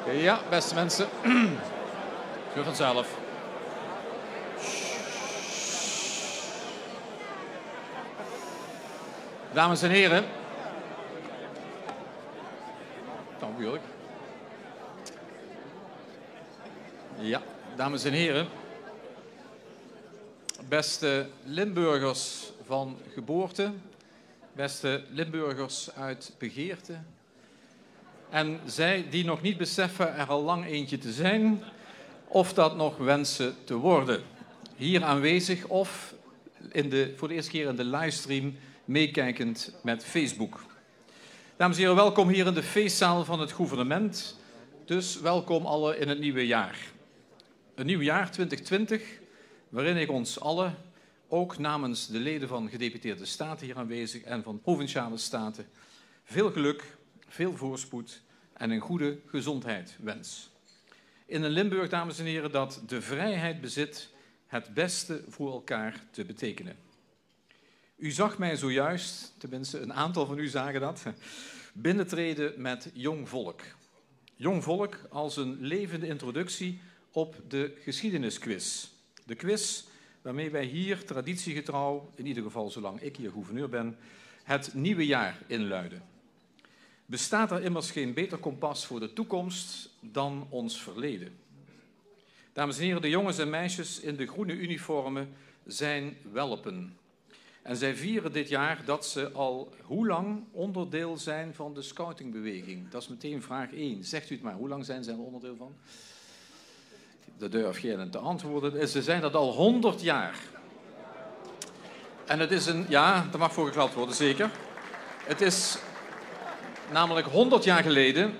Ja, beste mensen. Doe vanzelf. Dames en heren. Dank u wel. Ja, dames en heren. Beste Limburgers van geboorte. Beste Limburgers uit begeerte. En zij die nog niet beseffen er al lang eentje te zijn, of dat nog wensen te worden. Hier aanwezig of voor de eerste keer in de livestream meekijkend met Facebook. Dames en heren, welkom hier in de feestzaal van het gouvernement. Dus welkom allen in het nieuwe jaar. Een nieuw jaar 2020, waarin ik ons allen, ook namens de leden van gedeputeerde staten hier aanwezig en van provinciale staten, veel geluk, veel voorspoed en een goede gezondheid wens. In een Limburg, dames en heren, dat de vrijheid bezit het beste voor elkaar te betekenen. U zag mij zojuist, tenminste een aantal van u zagen dat, binnentreden met Jong Volk. Jong Volk als een levende introductie op de geschiedenisquiz. De quiz waarmee wij hier traditiegetrouw, in ieder geval zolang ik hier gouverneur ben, het nieuwe jaar inluiden. Bestaat er immers geen beter kompas voor de toekomst dan ons verleden. Dames en heren, de jongens en meisjes in de groene uniformen zijn welpen. En zij vieren dit jaar dat ze al hoe lang onderdeel zijn van de scoutingbeweging. Dat is meteen vraag 1. Zegt u het maar, hoe lang zijn ze er onderdeel van? Dat durf jij te antwoorden. Ze zijn dat al 100 jaar. En het is een... Ja, daar mag voor geklapt worden, zeker. Het is namelijk 100 jaar geleden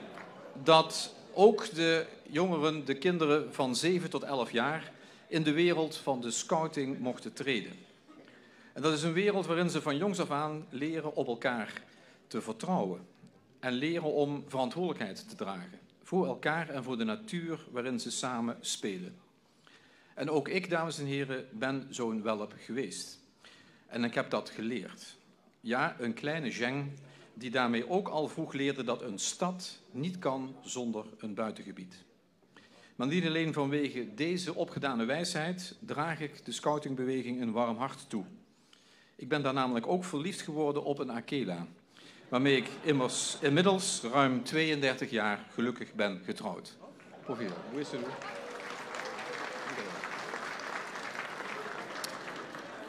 dat ook de jongeren, de kinderen van 7 tot 11 jaar, in de wereld van de scouting mochten treden. En dat is een wereld waarin ze van jongs af aan leren op elkaar te vertrouwen. En leren om verantwoordelijkheid te dragen. Voor elkaar en voor de natuur waarin ze samen spelen. En ook ik, dames en heren, ben zo'n welp geweest. En ik heb dat geleerd. Ja, een kleine Zheng die daarmee ook al vroeg leerde dat een stad niet kan zonder een buitengebied. Maar niet alleen vanwege deze opgedane wijsheid draag ik de scoutingbeweging een warm hart toe. Ik ben daar namelijk ook verliefd geworden op een Akela, waarmee ik immers inmiddels ruim 32 jaar gelukkig ben getrouwd. Professor, hoe is het?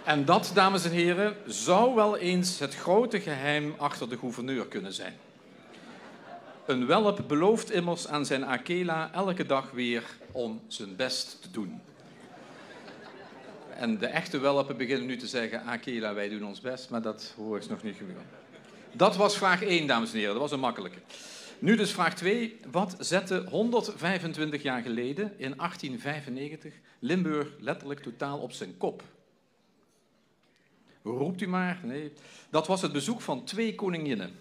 En dat, dames en heren, zou wel eens het grote geheim achter de gouverneur kunnen zijn. Een welp belooft immers aan zijn Akela elke dag weer om zijn best te doen. En de echte welpen beginnen nu te zeggen, Akela, wij doen ons best, maar dat hoor ik nog niet gebeuren. Dat was vraag 1, dames en heren, dat was een makkelijke. Nu dus vraag 2. Wat zette 125 jaar geleden, in 1895, Limburg letterlijk totaal op zijn kop? Roept u maar? Nee. Dat was het bezoek van 2 koninginnen.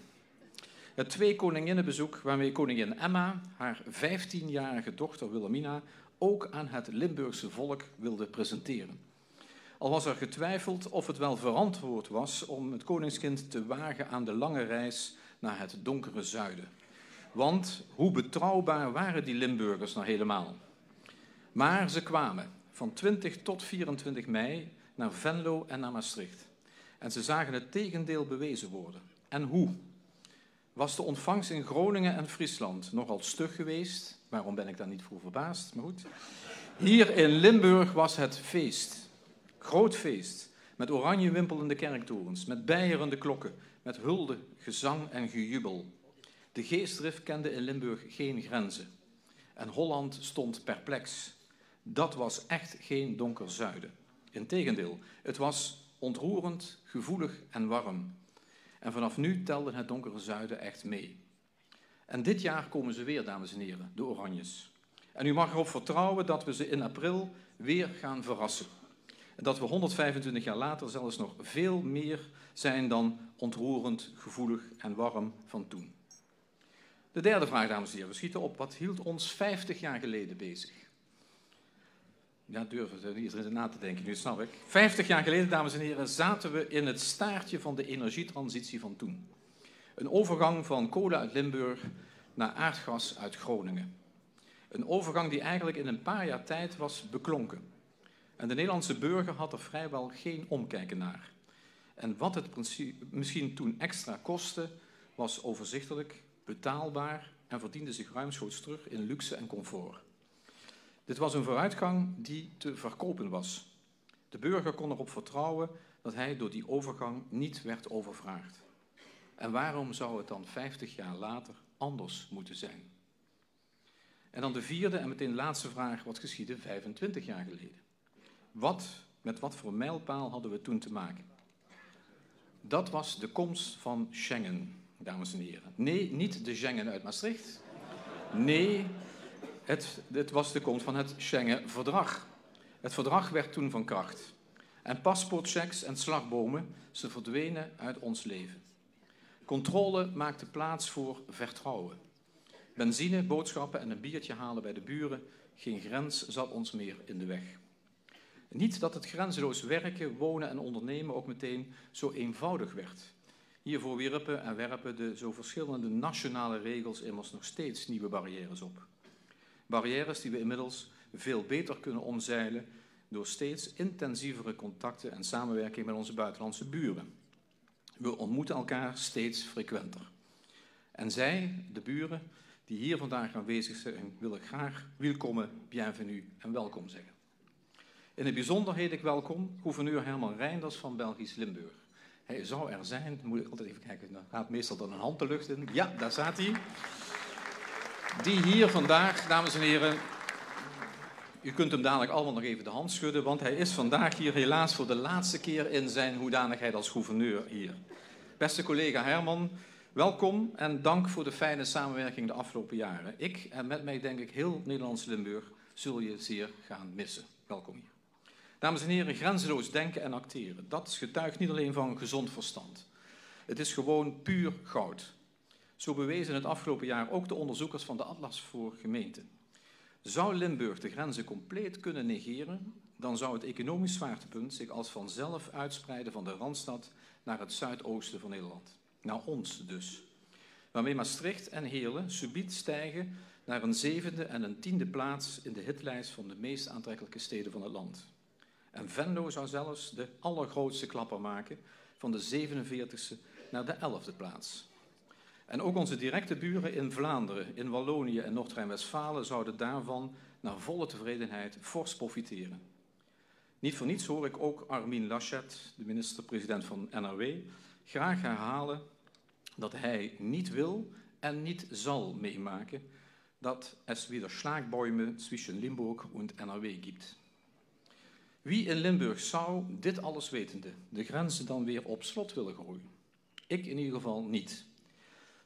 Het 2 koninginnenbezoek waarmee koningin Emma haar 15-jarige dochter Wilhelmina ook aan het Limburgse volk wilde presenteren. Al was er getwijfeld of het wel verantwoord was om het koningskind te wagen aan de lange reis naar het donkere zuiden. Want hoe betrouwbaar waren die Limburgers nou helemaal? Maar ze kwamen van 20 tot 24 mei naar Venlo en naar Maastricht. En ze zagen het tegendeel bewezen worden. En hoe? Was de ontvangst in Groningen en Friesland nogal stug geweest? Waarom ben ik daar niet voor verbaasd? Maar goed. Hier in Limburg was het feest. Groot feest. Met oranje wimpelende kerktorens, met beierende klokken, met hulde, gezang en gejubel. De geestdrift kende in Limburg geen grenzen. En Holland stond perplex. Dat was echt geen donker zuiden. Integendeel, het was ontroerend, gevoelig en warm. En vanaf nu telde het donkere zuiden echt mee. En dit jaar komen ze weer, dames en heren, de Oranjes. En u mag erop vertrouwen dat we ze in april weer gaan verrassen. En dat we 125 jaar later zelfs nog veel meer zijn dan ontroerend, gevoelig en warm van toen. De derde vraag, dames en heren, we schieten op. Wat hield ons 50 jaar geleden bezig? Ja, durven iedereen na te denken, nu snap ik. 50 jaar geleden, dames en heren, zaten we in het staartje van de energietransitie van toen. Een overgang van kolen uit Limburg naar aardgas uit Groningen. Een overgang die eigenlijk in een paar jaar tijd was beklonken. En de Nederlandse burger had er vrijwel geen omkijken naar. En wat het misschien toen extra kostte, was overzichtelijk, betaalbaar en verdiende zich ruimschoots terug in luxe en comfort. Dit was een vooruitgang die te verkopen was. De burger kon erop vertrouwen dat hij door die overgang niet werd overvraagd. En waarom zou het dan 50 jaar later anders moeten zijn? En dan de vierde en meteen laatste vraag, wat geschiedde 25 jaar geleden? Met wat voor mijlpaal hadden we toen te maken? Dat was de komst van Schengen, dames en heren. Nee, niet de Schengen uit Maastricht. Nee, het was de komst van het Schengen-verdrag. Het verdrag werd toen van kracht. En paspoortchecks en slagbomen, ze verdwenen uit ons leven. Controle maakte plaats voor vertrouwen. Benzine, boodschappen en een biertje halen bij de buren, geen grens zat ons meer in de weg. Niet dat het grenzeloos werken, wonen en ondernemen ook meteen zo eenvoudig werd. Hiervoor wierpen en werpen de zo verschillende nationale regels immers nog steeds nieuwe barrières op. Barrières die we inmiddels veel beter kunnen omzeilen door steeds intensievere contacten en samenwerking met onze buitenlandse buren. We ontmoeten elkaar steeds frequenter. En zij, de buren, die hier vandaag aanwezig zijn, wil ik graag welkom, bienvenue en welkom zeggen. In het bijzonder heet ik welkom gouverneur Herman Reinders van Belgisch Limburg. Hij zou er zijn, moet ik altijd even kijken, dan gaat meestal dan een hand de lucht in. Ja, daar staat hij. Die hier vandaag, dames en heren, u kunt hem dadelijk allemaal nog even de hand schudden, want hij is vandaag hier helaas voor de laatste keer in zijn hoedanigheid als gouverneur hier. Beste collega Herman, welkom en dank voor de fijne samenwerking de afgelopen jaren. Ik en met mij denk ik heel Nederlands-Limburg zul je zeer gaan missen. Welkom hier. Dames en heren, grenzeloos denken en acteren, dat getuigt niet alleen van gezond verstand. Het is gewoon puur goud. Zo bewezen het afgelopen jaar ook de onderzoekers van de Atlas voor Gemeenten. Zou Limburg de grenzen compleet kunnen negeren, dan zou het economisch zwaartepunt zich als vanzelf uitspreiden van de Randstad naar het zuidoosten van Nederland. Naar ons dus. Waarmee Maastricht en Heerlen subiet stijgen naar een 7e en een 10e plaats in de hitlijst van de meest aantrekkelijke steden van het land. En Venlo zou zelfs de allergrootste klapper maken van de 47e naar de 11e plaats. En ook onze directe buren in Vlaanderen, in Wallonië en Noord-Rijn-Westfalen zouden daarvan naar volle tevredenheid fors profiteren. Niet voor niets hoor ik ook Armin Laschet, de minister-president van NRW, graag herhalen dat hij niet wil en niet zal meemaken dat es wieder Schlagbäume zwischen Limburg und NRW gibt. Wie in Limburg zou, dit alles wetende, de grenzen dan weer op slot willen gooien? Ik in ieder geval niet.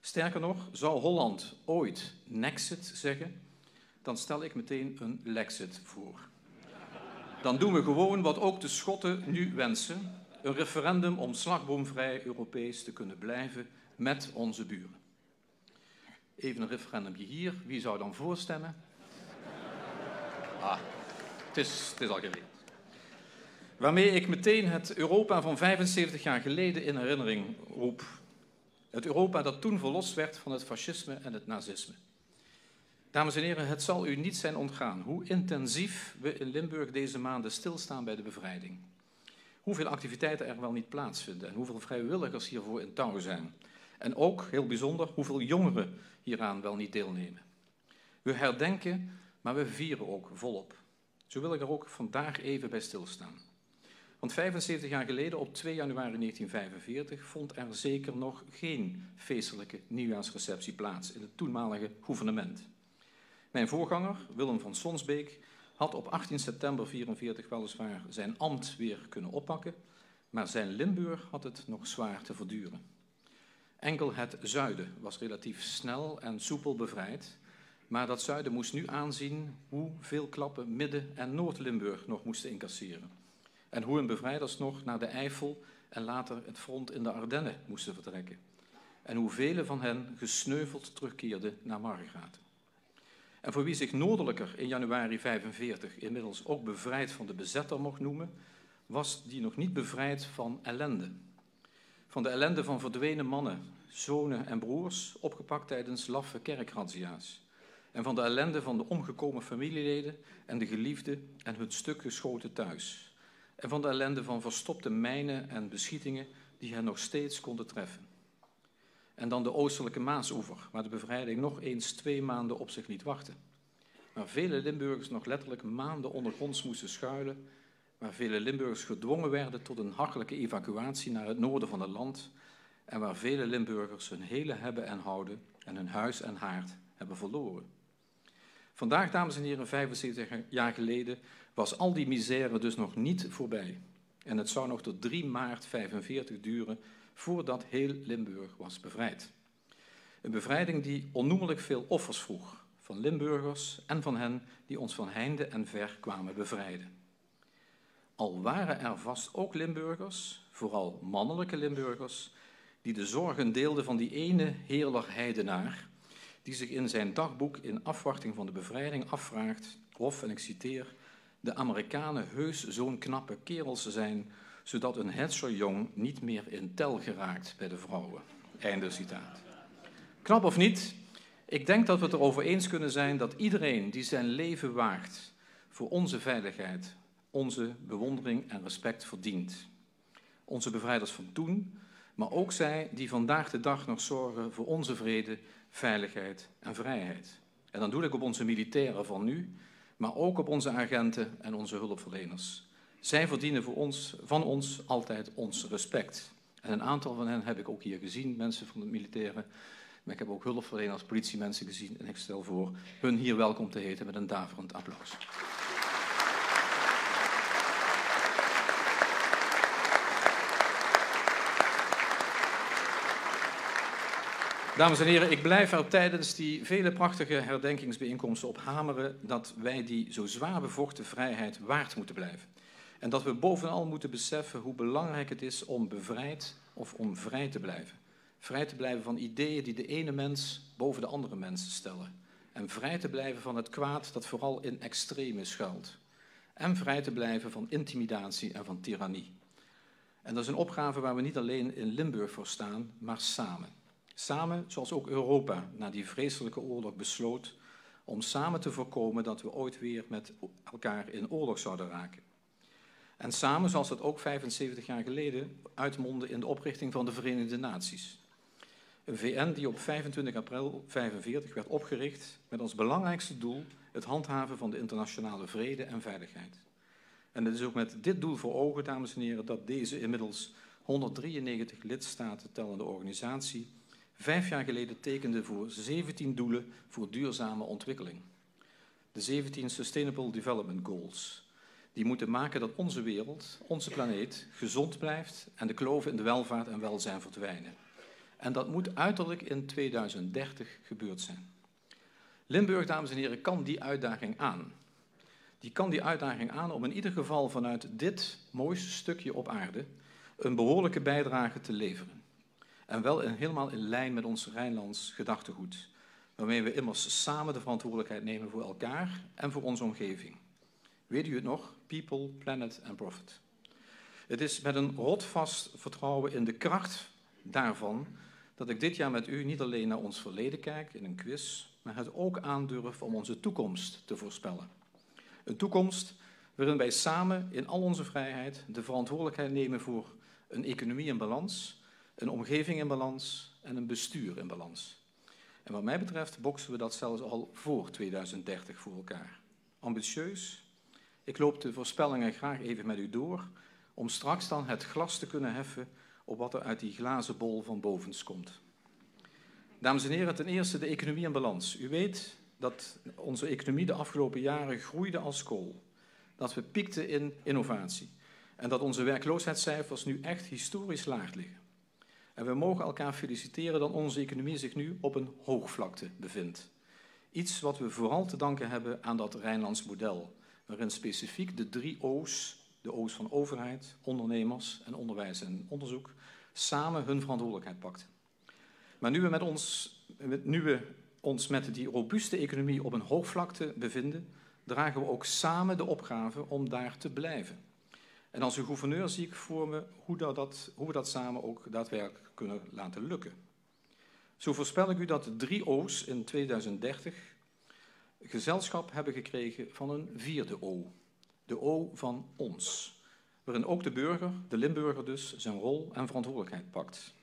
Sterker nog, zou Holland ooit Nexit zeggen, dan stel ik meteen een Lexit voor. Dan doen we gewoon wat ook de Schotten nu wensen, een referendum om slagboomvrij Europees te kunnen blijven met onze buren. Even een referendumje hier, wie zou dan voorstemmen? Het is al geregeld. Waarmee ik meteen het Europa van 75 jaar geleden in herinnering roep. Het Europa dat toen verlost werd van het fascisme en het nazisme. Dames en heren, het zal u niet zijn ontgaan hoe intensief we in Limburg deze maanden stilstaan bij de bevrijding. Hoeveel activiteiten er wel niet plaatsvinden en hoeveel vrijwilligers hiervoor in touw zijn. En ook, heel bijzonder, hoeveel jongeren hieraan wel niet deelnemen. We herdenken, maar we vieren ook volop. Zo wil ik er ook vandaag even bij stilstaan. Want 75 jaar geleden, op 2 januari 1945, vond er zeker nog geen feestelijke nieuwjaarsreceptie plaats in het toenmalige gouvernement. Mijn voorganger, Willem van Sonsbeek, had op 18 september 1944 weliswaar zijn ambt weer kunnen oppakken, maar zijn Limburg had het nog zwaar te verduren. Enkel het zuiden was relatief snel en soepel bevrijd, maar dat zuiden moest nu aanzien hoe veel klappen Midden- en Noord-Limburg nog moesten incasseren. En hoe hun bevrijders nog naar de Eifel en later het front in de Ardennen moesten vertrekken. En hoe velen van hen gesneuveld terugkeerden naar Margraten. En voor wie zich noordelijker in januari 1945 inmiddels ook bevrijd van de bezetter mocht noemen, was die nog niet bevrijd van ellende. Van de ellende van verdwenen mannen, zonen en broers, opgepakt tijdens laffe kerkrazzia's. en van de ellende van de omgekomen familieleden en de geliefden en hun stuk geschoten thuis. En van de ellende van verstopte mijnen en beschietingen die hen nog steeds konden treffen. En dan de oostelijke Maasoever, waar de bevrijding nog eens 2 maanden op zich liet wachten. Waar vele Limburgers nog letterlijk maanden ondergronds moesten schuilen, waar vele Limburgers gedwongen werden tot een hachelijke evacuatie naar het noorden van het land en waar vele Limburgers hun hele hebben en houden en hun huis en haard hebben verloren. Vandaag, dames en heren, 75 jaar geleden, was al die misère dus nog niet voorbij. En het zou nog tot 3 maart 45 duren voordat heel Limburg was bevrijd. Een bevrijding die onnoemelijk veel offers vroeg, van Limburgers en van hen die ons van heinde en ver kwamen bevrijden. Al waren er vast ook Limburgers, vooral mannelijke Limburgers, die de zorgen deelden van die ene heerlijk heidenaar, die zich in zijn dagboek in afwachting van de bevrijding afvraagt of, en ik citeer, de Amerikanen heus zo'n knappe kerels zijn, zodat een Hetzer-jong niet meer in tel geraakt bij de vrouwen. Einde citaat. Knap of niet, ik denk dat we het erover eens kunnen zijn dat iedereen die zijn leven waagt voor onze veiligheid, onze bewondering en respect verdient. Onze bevrijders van toen, maar ook zij die vandaag de dag nog zorgen voor onze vrede, veiligheid en vrijheid. En dan doe ik op onze militairen van nu, maar ook op onze agenten en onze hulpverleners. Zij verdienen van ons altijd ons respect. En een aantal van hen heb ik ook hier gezien, mensen van de militairen. Maar ik heb ook hulpverleners, politiemensen gezien. En ik stel voor hun hier welkom te heten met een daverend applaus. Dames en heren, ik blijf er tijdens die vele prachtige herdenkingsbijeenkomsten op hameren dat wij die zo zwaar bevochten vrijheid waard moeten blijven. En dat we bovenal moeten beseffen hoe belangrijk het is om bevrijd of om vrij te blijven. Vrij te blijven van ideeën die de ene mens boven de andere mensen stellen. En vrij te blijven van het kwaad dat vooral in extreme schuilt. En vrij te blijven van intimidatie en van tirannie. En dat is een opgave waar we niet alleen in Limburg voor staan, maar samen. Samen, zoals ook Europa na die vreselijke oorlog besloot, om samen te voorkomen dat we ooit weer met elkaar in oorlog zouden raken. En samen, zoals dat ook 75 jaar geleden uitmondde in de oprichting van de Verenigde Naties. Een VN die op 25 april 1945 werd opgericht met als belangrijkste doel het handhaven van de internationale vrede en veiligheid. En het is ook met dit doel voor ogen, dames en heren, dat deze inmiddels 193 lidstaten tellende organisatie 5 jaar geleden tekende voor 17 doelen voor duurzame ontwikkeling. De 17 Sustainable Development Goals. Die moeten maken dat onze wereld, onze planeet, gezond blijft en de kloven in de welvaart en welzijn verdwijnen. En dat moet uiterlijk in 2030 gebeurd zijn. Limburg, dames en heren, kan die uitdaging aan. Die kan die uitdaging aan om in ieder geval vanuit dit mooiste stukje op aarde een behoorlijke bijdrage te leveren. En wel helemaal in lijn met ons Rijnlands gedachtegoed, waarmee we immers samen de verantwoordelijkheid nemen voor elkaar en voor onze omgeving. Weet u het nog? People, planet and profit. Het is met een rotvast vertrouwen in de kracht daarvan dat ik dit jaar met u niet alleen naar ons verleden kijk in een quiz, maar het ook aandurf om onze toekomst te voorspellen. Een toekomst waarin wij samen in al onze vrijheid de verantwoordelijkheid nemen voor een economie in balans, een omgeving in balans en een bestuur in balans. En wat mij betreft boksen we dat zelfs al voor 2030 voor elkaar. Ambitieus. Ik loop de voorspellingen graag even met u door, om straks dan het glas te kunnen heffen op wat er uit die glazen bol van bovens komt. Dames en heren, ten eerste de economie in balans. U weet dat onze economie de afgelopen jaren groeide als kool. Dat we piekten in innovatie. En dat onze werkloosheidscijfers nu echt historisch laag liggen. En we mogen elkaar feliciteren dat onze economie zich nu op een hoogvlakte bevindt. Iets wat we vooral te danken hebben aan dat Rijnlands model, waarin specifiek de 3 O's, de O's van overheid, ondernemers en onderwijs en onderzoek, samen hun verantwoordelijkheid pakten. Maar nu we ons met die robuuste economie op een hoogvlakte bevinden, dragen we ook samen de opgave om daar te blijven. En als uw gouverneur zie ik voor me hoe we dat samen ook daadwerkelijk kunnen laten lukken. Zo voorspel ik u dat de 3 O's in 2030 gezelschap hebben gekregen van een vierde O. De O van ons. Waarin ook de burger, de Limburger dus, zijn rol en verantwoordelijkheid pakt.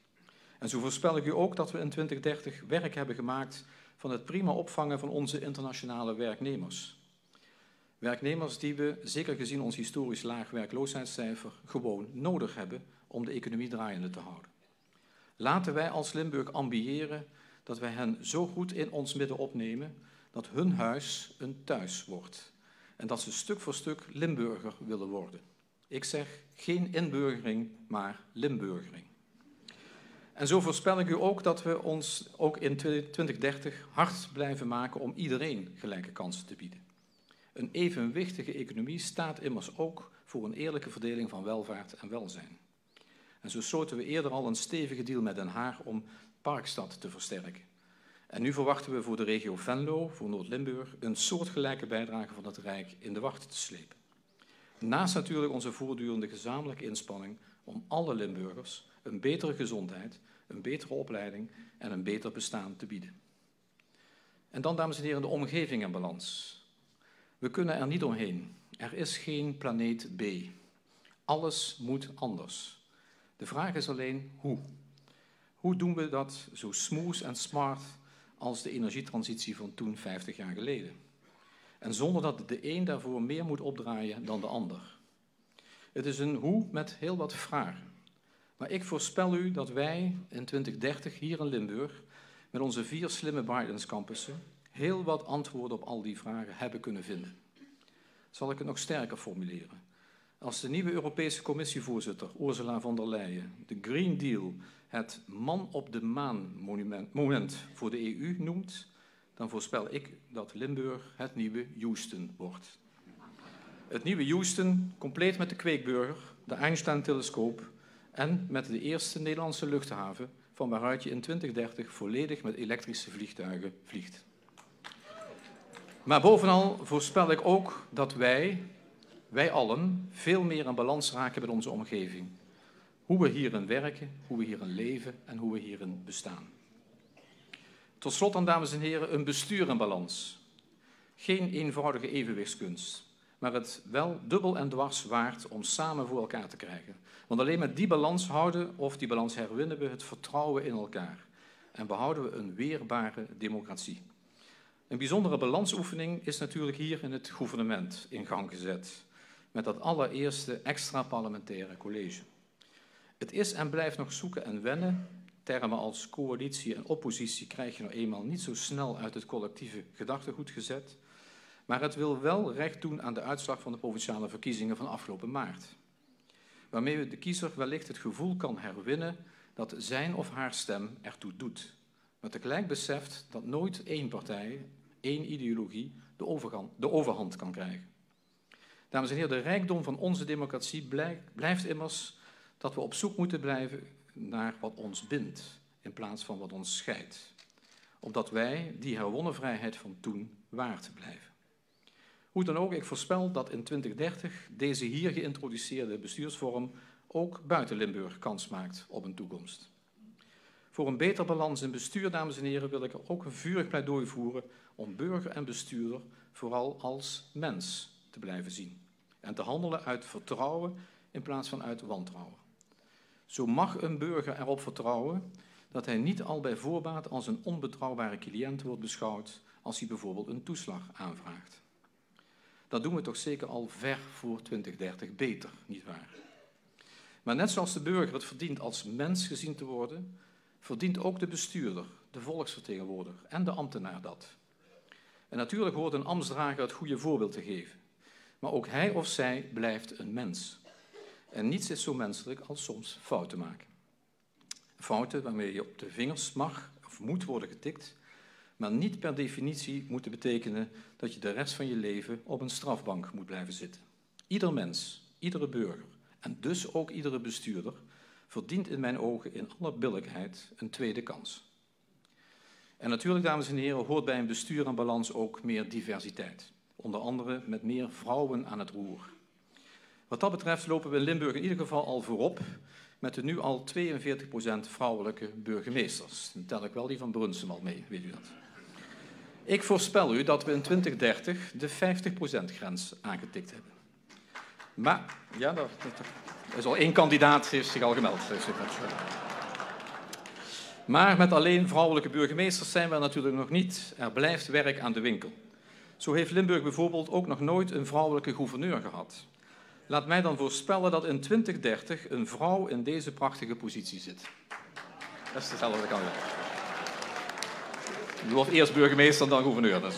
En zo voorspel ik u ook dat we in 2030 werk hebben gemaakt van het prima opvangen van onze internationale werknemers. Werknemers die we, zeker gezien ons historisch laag werkloosheidscijfer, gewoon nodig hebben om de economie draaiende te houden. Laten wij als Limburg ambiëren dat wij hen zo goed in ons midden opnemen dat hun huis een thuis wordt. En dat ze stuk voor stuk Limburger willen worden. Ik zeg geen inburgering, maar Limburgering. En zo voorspel ik u ook dat we ons ook in 2030 hard blijven maken om iedereen gelijke kansen te bieden. Een evenwichtige economie staat immers ook voor een eerlijke verdeling van welvaart en welzijn. En zo sloten we eerder al een stevige deal met Den Haag om Parkstad te versterken. En nu verwachten we voor de regio Venlo, voor Noord-Limburg, een soortgelijke bijdrage van het Rijk in de wacht te slepen. Naast natuurlijk onze voortdurende gezamenlijke inspanning om alle Limburgers een betere gezondheid, een betere opleiding en een beter bestaan te bieden. En dan, dames en heren, de omgeving en balans. We kunnen er niet omheen. Er is geen planeet B. Alles moet anders. De vraag is alleen hoe. Hoe doen we dat zo smooth en smart als de energietransitie van toen 50 jaar geleden? En zonder dat de een daarvoor meer moet opdraaien dan de ander. Het is een hoe met heel wat vragen. Maar ik voorspel u dat wij in 2030 hier in Limburg met onze 4 slimme Bidens campussen heel wat antwoorden op al die vragen hebben kunnen vinden. Zal ik het nog sterker formuleren? Als de nieuwe Europese Commissievoorzitter Ursula von der Leyen de Green Deal het man op de maan moment voor de EU noemt, dan voorspel ik dat Limburg het nieuwe Houston wordt. Het nieuwe Houston, compleet met de Kweekburger, de Einstein-telescoop en met de eerste Nederlandse luchthaven van waaruit je in 2030 volledig met elektrische vliegtuigen vliegt. Maar bovenal voorspel ik ook dat wij allen veel meer in balans raken met onze omgeving. Hoe we hierin werken, hoe we hierin leven en hoe we hierin bestaan. Tot slot dan, dames en heren, een bestuur in balans. Geen eenvoudige evenwichtskunst, maar het wel dubbel en dwars waard om samen voor elkaar te krijgen. Want alleen met die balans houden of die balans herwinnen we het vertrouwen in elkaar. En behouden we een weerbare democratie. Een bijzondere balansoefening is natuurlijk hier in het gouvernement in gang gezet. Met dat allereerste extra-parlementaire college. Het is en blijft nog zoeken en wennen. Termen als coalitie en oppositie krijg je nou eenmaal niet zo snel uit het collectieve gedachtegoed gezet. Maar het wil wel recht doen aan de uitslag van de provinciale verkiezingen van afgelopen maart. Waarmee de kiezer wellicht het gevoel kan herwinnen dat zijn of haar stem ertoe doet. Maar tegelijk beseft dat nooit één partij, één ideologie de overhand kan krijgen. Dames en heren, de rijkdom van onze democratie blijft immers dat we op zoek moeten blijven naar wat ons bindt, in plaats van wat ons scheidt. Opdat wij die herwonnen vrijheid van toen waard blijven. Hoe dan ook, ik voorspel dat in 2030 deze hier geïntroduceerde bestuursvorm ook buiten Limburg kans maakt op een toekomst. Voor een beter balans in bestuur, dames en heren, wil ik er ook een vurig pleidooi voeren om burger en bestuurder vooral als mens te blijven zien. En te handelen uit vertrouwen in plaats van uit wantrouwen. Zo mag een burger erop vertrouwen dat hij niet al bij voorbaat als een onbetrouwbare cliënt wordt beschouwd als hij bijvoorbeeld een toeslag aanvraagt. Dat doen we toch zeker al ver voor 2030 beter, nietwaar? Maar net zoals de burger het verdient als mens gezien te worden, verdient ook de bestuurder, de volksvertegenwoordiger en de ambtenaar dat. En natuurlijk hoort een ambtsdrager het goede voorbeeld te geven. Maar ook hij of zij blijft een mens. En niets is zo menselijk als soms fouten maken. Fouten waarmee je op de vingers mag of moet worden getikt, maar niet per definitie moeten betekenen dat je de rest van je leven op een strafbank moet blijven zitten. Ieder mens, iedere burger en dus ook iedere bestuurder verdient in mijn ogen in alle billijkheid een tweede kans. En natuurlijk, dames en heren, hoort bij een bestuur en balans ook meer diversiteit. Onder andere met meer vrouwen aan het roer. Wat dat betreft lopen we in Limburg in ieder geval al voorop met de nu al 42% vrouwelijke burgemeesters. Dan tel ik wel die van Brunsum al mee, weet u dat. Ik voorspel u dat we in 2030 de 50%-grens aangetikt hebben. Maar, ja, er is al 1 kandidaat, heeft zich al gemeld. Maar met alleen vrouwelijke burgemeesters zijn we er natuurlijk nog niet. Er blijft werk aan de winkel. Zo heeft Limburg bijvoorbeeld ook nog nooit een vrouwelijke gouverneur gehad. Laat mij dan voorspellen dat in 2030 een vrouw in deze prachtige positie zit. Dat is hetzelfde wat ik kan doen. Ik word eerst burgemeester, dan gouverneur. Dus,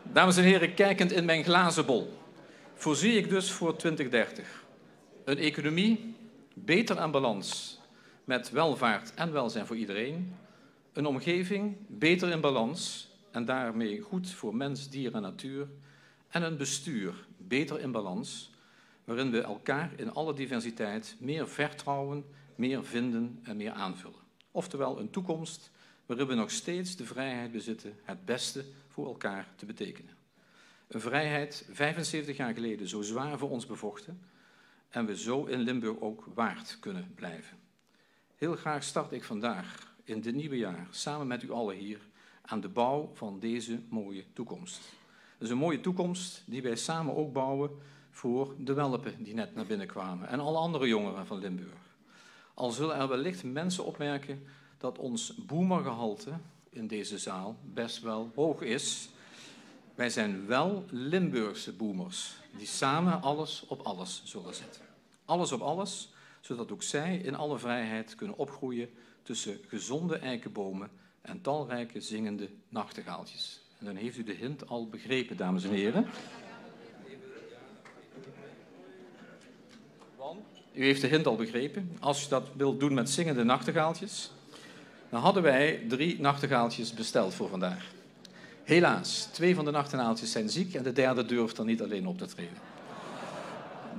Dames en heren, kijkend in mijn glazen bol, voorzie ik dus voor 2030 een economie beter aan balans met welvaart en welzijn voor iedereen, een omgeving beter in balans en daarmee goed voor mens, dier en natuur, en een bestuur beter in balans, waarin we elkaar in alle diversiteit meer vertrouwen, meer vinden en meer aanvullen. Oftewel een toekomst waarin we nog steeds de vrijheid bezitten het beste voor elkaar te betekenen. Een vrijheid 75 jaar geleden zo zwaar voor ons bevochten en we zo in Limburg ook waard kunnen blijven. Heel graag start ik vandaag in dit nieuwe jaar samen met u allen hier aan de bouw van deze mooie toekomst. Dat is een mooie toekomst die wij samen ook bouwen voor de welpen die net naar binnen kwamen en alle andere jongeren van Limburg. Al zullen er wellicht mensen opmerken dat ons boomergehalte in deze zaal best wel hoog is. Wij zijn wel Limburgse boomers die samen alles op alles zullen zetten. Alles op alles, zodat ook zij in alle vrijheid kunnen opgroeien tussen gezonde eikenbomen en talrijke zingende nachtegaaltjes. En dan heeft u de hint al begrepen, dames en heren. U heeft de hint al begrepen. Als u dat wilt doen met zingende nachtegaaltjes, dan hadden wij 3 nachtegaaltjes besteld voor vandaag. Helaas, 2 van de nachtegaaltjes zijn ziek en de derde durft er niet alleen op te treden.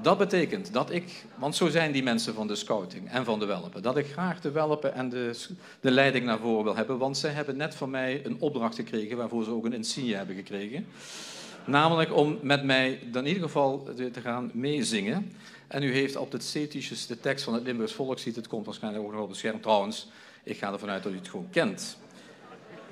Dat betekent dat ik, want zo zijn die mensen van de scouting en van de welpen, dat ik graag de welpen en de leiding naar voren wil hebben, want zij hebben net van mij een opdracht gekregen waarvoor ze ook een insigne hebben gekregen. Namelijk om met mij in ieder geval te gaan meezingen. En u heeft op het C-t-shirt de tekst van het Limburgs Volkslied. Het komt waarschijnlijk ook nog op het scherm trouwens. Ik ga ervan uit dat u het gewoon kent.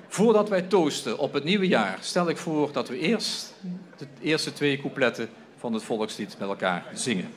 Voordat wij toosten op het nieuwe jaar, stel ik voor dat we eerst de eerste 2 coupletten van het volkslied met elkaar zingen.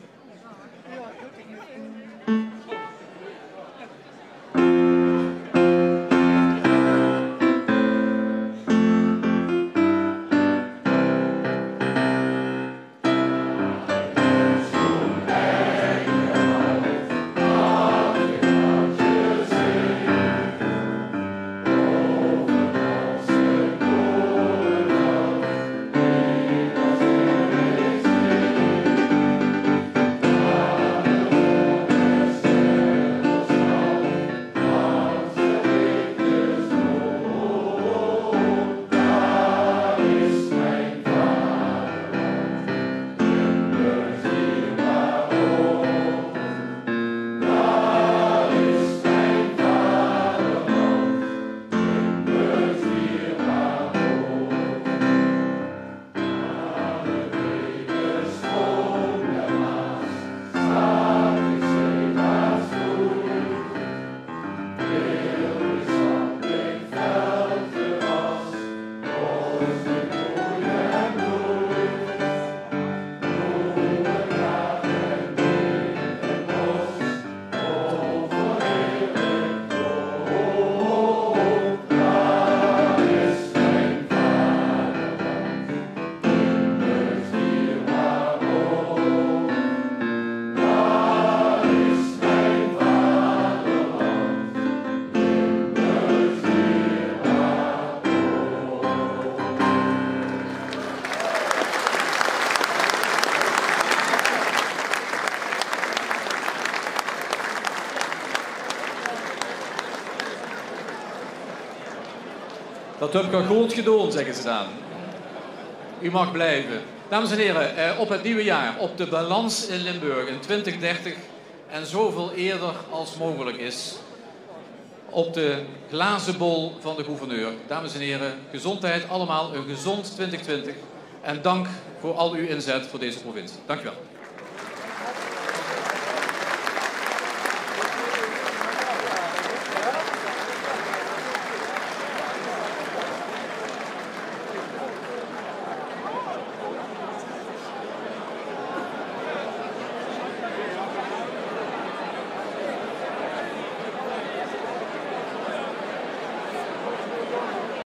Dat heb ik al goed gedaan, zeggen ze dan. U mag blijven. Dames en heren, op het nieuwe jaar, op de balans in Limburg in 2030 en zoveel eerder als mogelijk is, op de glazen bol van de gouverneur. Dames en heren, gezondheid, allemaal een gezond 2020 en dank voor al uw inzet voor deze provincie. Dank u wel.